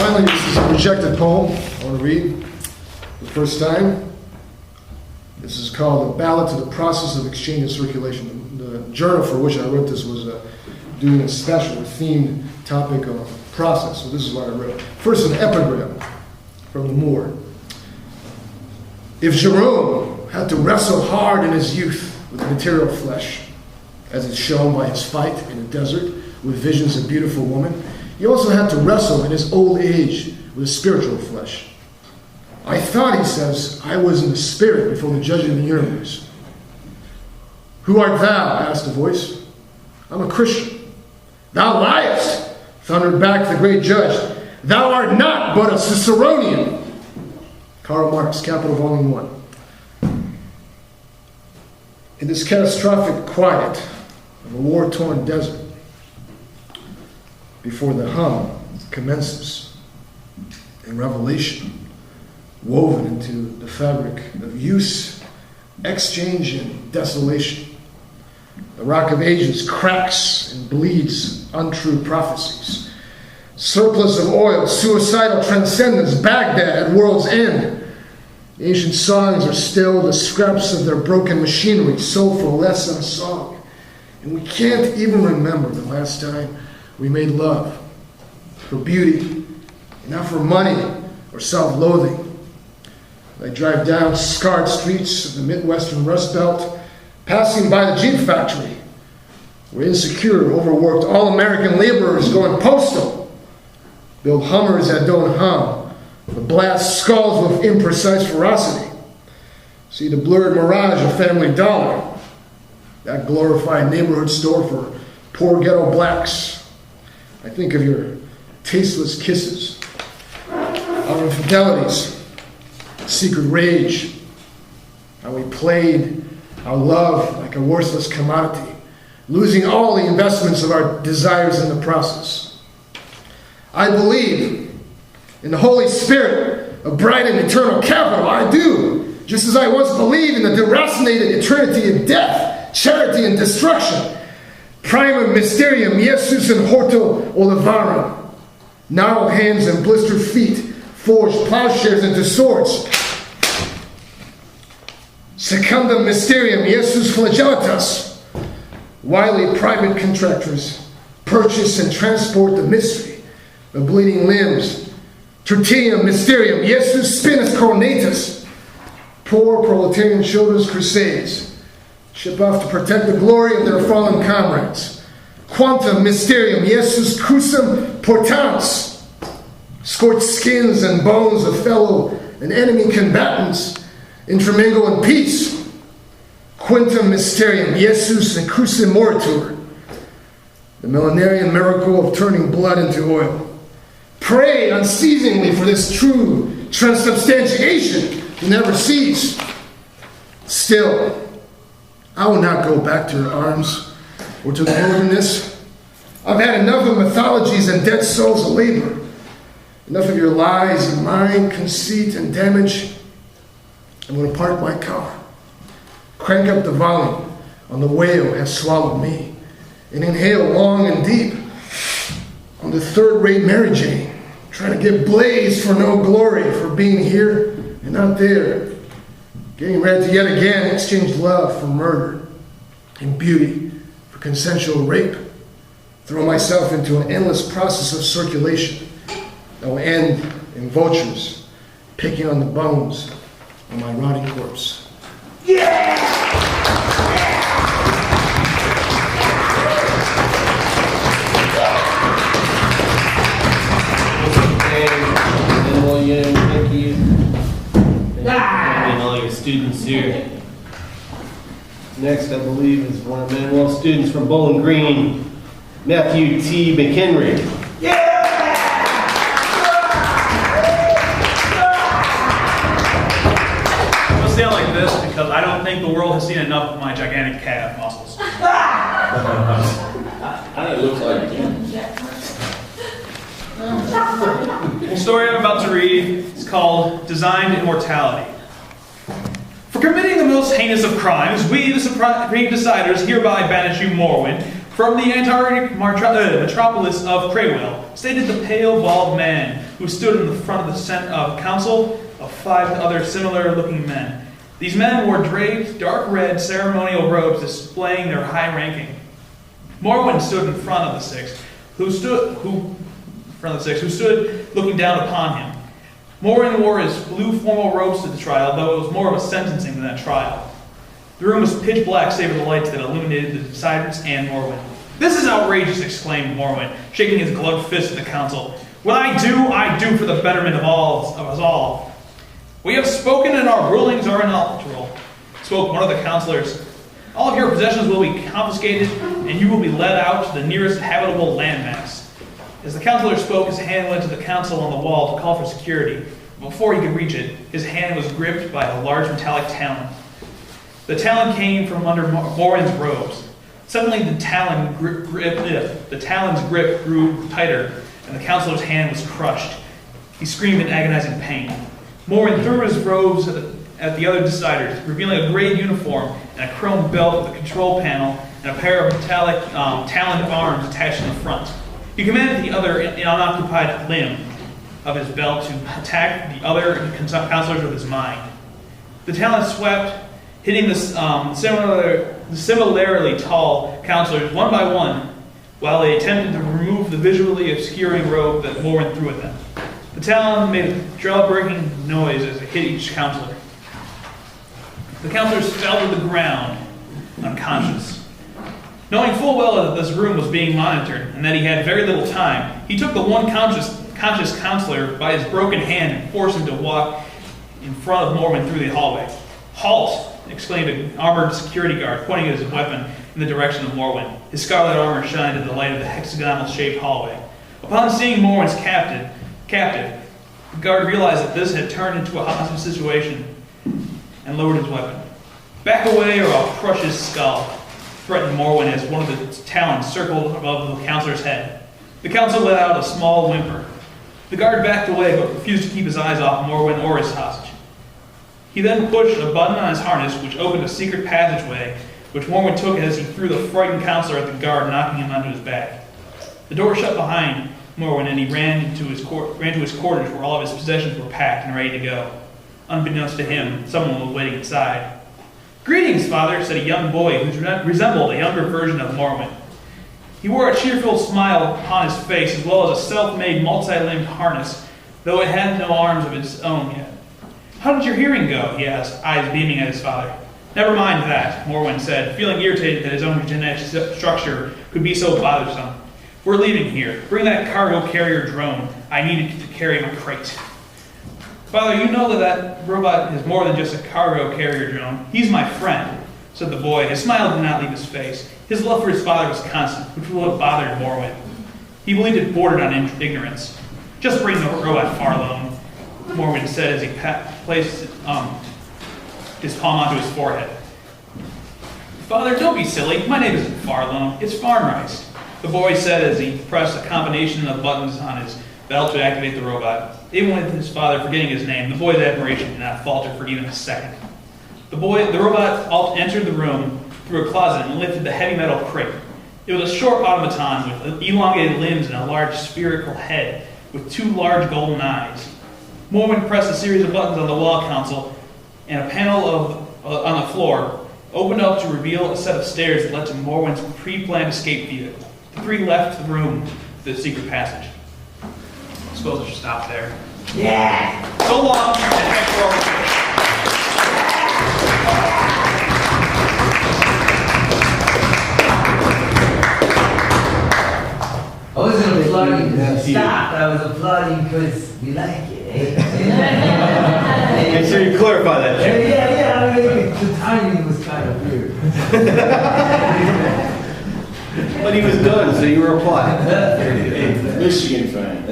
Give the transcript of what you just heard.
Finally, this is a rejected poem I want to read for the first time. This is called A Ballad to the Process of Exchange and Circulation. The journal for which I wrote this was doing a special, a themed topic on process, so this is what I wrote. First, an epigram from the Moor. If Jerome had to wrestle hard in his youth with material flesh, as is shown by his fight in the desert with visions of beautiful women, he also had to wrestle in his old age with spiritual flesh. I thought, he says, I was in the spirit before the judge of the universe. Who art thou? Asked a voice. I'm a Christian. Thou liest, thundered back the great judge. Thou art not but a Ciceronian. Karl Marx, Capital, Volume 1. In this catastrophic quiet of a war-torn desert, before the hum commences in revelation, woven into the fabric of use, exchange, and desolation, the rock of ages cracks and bleeds untrue prophecies. Surplus of oil, suicidal transcendence, Baghdad at world's end. The ancient songs are still the scraps of their broken machinery, sold for less than a song. And we can't even remember the last time we made love for beauty, and not for money or self-loathing. I drive down scarred streets of the Midwestern Rust Belt, passing by the Jeep factory, where insecure, overworked, all-American laborers going postal, build Hummers that don't hum, but blast skulls with imprecise ferocity. See the blurred mirage of Family Dollar, that glorified neighborhood store for poor ghetto blacks. I think of your tasteless kisses, our infidelities, secret rage, how we played our love like a worthless commodity, losing all the investments of our desires in the process. I believe in the Holy Spirit of bright and eternal capital. I do, just as I once believed in the deracinated eternity of death, charity, and destruction. Primum mysterium, Jesus in horto olivarum. Gnarled hands and blistered feet forged plowshares into swords. Secundum mysterium, Jesus flagellatus. Wily private contractors purchase and transport the mystery of bleeding limbs. Tertium mysterium, Jesus spinus coronatus. Poor proletarian children's crusades ship off to protect the glory of their fallen comrades. Quantum mysterium, Jesus crucem portans. Scorched skins and bones of fellow and enemy combatants intermingle in peace. Quintum mysterium, Jesus and crucem moritur. The millenarian miracle of turning blood into oil. Pray unceasingly for this true transubstantiation to never cease. Still, I will not go back to your arms or to the wilderness. I've had enough of mythologies and dead souls of labor. Enough of your lies and lying, conceit, and damage. I'm going to park my car, crank up the volume on The Whale Has Swallowed Me, and inhale long and deep on the third-rate Mary Jane, trying to get blazed for no glory for being here and not there. Getting ready to yet again exchange love for murder and beauty for consensual rape. Throw myself into an endless process of circulation that will end in vultures picking on the bones of my rotting corpse. Yeah! Thank you. And all your students here. Next, I believe, is one of Manuel's students from Bowling Green, Matthew T. McHenry. Yeah! I'll stand like this because I don't think the world has seen enough of my gigantic calf muscles. It looks like The story I'm about to read is called Designed Immortality. For committing the most heinous of crimes, we, the supreme deciders, hereby banish you, Morwen, from the Antarctic metropolis of Craywell, stated the pale, bald man who stood in the front of the council of 5 other similar-looking men. These men wore draped, dark red ceremonial robes displaying their high ranking. Morwen stood in front of the 6, who stood looking down upon him. Morwen wore his blue formal robes to the trial, though it was more of a sentencing than a trial. The room was pitch black save for the lights that illuminated the deciders and Morwen. "This is outrageous," exclaimed Morwen, shaking his gloved fist at the council. "What I do for the betterment of us all. We have spoken and our rulings are inalterable," spoke one of the councilors. "All of your possessions will be confiscated and you will be led out to the nearest habitable landmass." As the councilor spoke, his hand went to the council on the wall to call for security. Before he could reach it, his hand was gripped by a large metallic talon. The talon came from under Morwen's robes. Suddenly, the talon's grip grew tighter, and the councilor's hand was crushed. He screamed in agonizing pain. Morwen threw his robes at the other deciders, revealing a gray uniform and a chrome belt with a control panel and a pair of metallic taloned arms attached in the front. He commanded the other unoccupied limb of his belt to attack the other councilors with his mind. The talon swept, hitting the similarly tall councilors one by one, while they attempted to remove the visually obscuring robe that Morwen threw at them. The talon made a jaw-breaking noise as it hit each councilor. The councilors fell to the ground, unconscious. Knowing full well that this room was being monitored and that he had very little time, he took the one conscious councilor by his broken hand and forced him to walk in front of Morwen through the hallway. "Halt!" exclaimed an armored security guard, pointing his weapon in the direction of Morwen. His scarlet armor shined in the light of the hexagonal-shaped hallway. Upon seeing Morwen's captive, the guard realized that this had turned into a hostage situation and lowered his weapon. "Back away or I'll crush his skull," threatened Morwen as one of the talons circled above the councilor's head. The council let out a small whimper. The guard backed away but refused to keep his eyes off Morwen or his hostage. He then pushed a button on his harness which opened a secret passageway, which Morwen took as he threw the frightened councilor at the guard, knocking him onto his back. The door shut behind Morwen and he ran to his quarters where all of his possessions were packed and ready to go. Unbeknownst to him, someone was waiting inside. "Greetings, Father," said a young boy who resembled a younger version of Morwen. He wore a cheerful smile upon his face, as well as a self-made, multi-limbed harness, though it had no arms of its own yet. "How did your hearing go?" he asked, eyes beaming at his father. "Never mind that," Morwen said, feeling irritated that his own genetic structure could be so bothersome. "We're leaving here. Bring that cargo carrier drone. I need it to carry my crate." "Father, you know that robot is more than just a cargo carrier drone. He's my friend," said the boy. His smile did not leave his face. His love for his father was constant, which would have bothered Morwen. He believed it bordered on ignorance. "Just bring the robot far alone," Morwen said as he placed his palm onto his forehead. "Father, don't be silly. My name isn't Farlone. It's Farnrice," the boy said as he pressed a combination of buttons on his belt to activate the robot. Even with his father forgetting his name, the boy's admiration did not falter for even a second. The robot entered the room through a closet and lifted the heavy metal crate. It was a short automaton with elongated limbs and a large spherical head with 2 large golden eyes. Morwen pressed a series of buttons on the wall console, and a panel on the floor opened up to reveal a set of stairs that led to Morwen's pre-planned escape vehicle. The 3 left the room to the secret passage. I suppose I should stop there. Yeah! So long, and thanks for all the time. I wasn't applauding because you stopped. I was applauding because we like it. Make sure you clarify that. Yeah. I mean, the timing was kind of weird. But he was done, so you were applying. Michigan fan.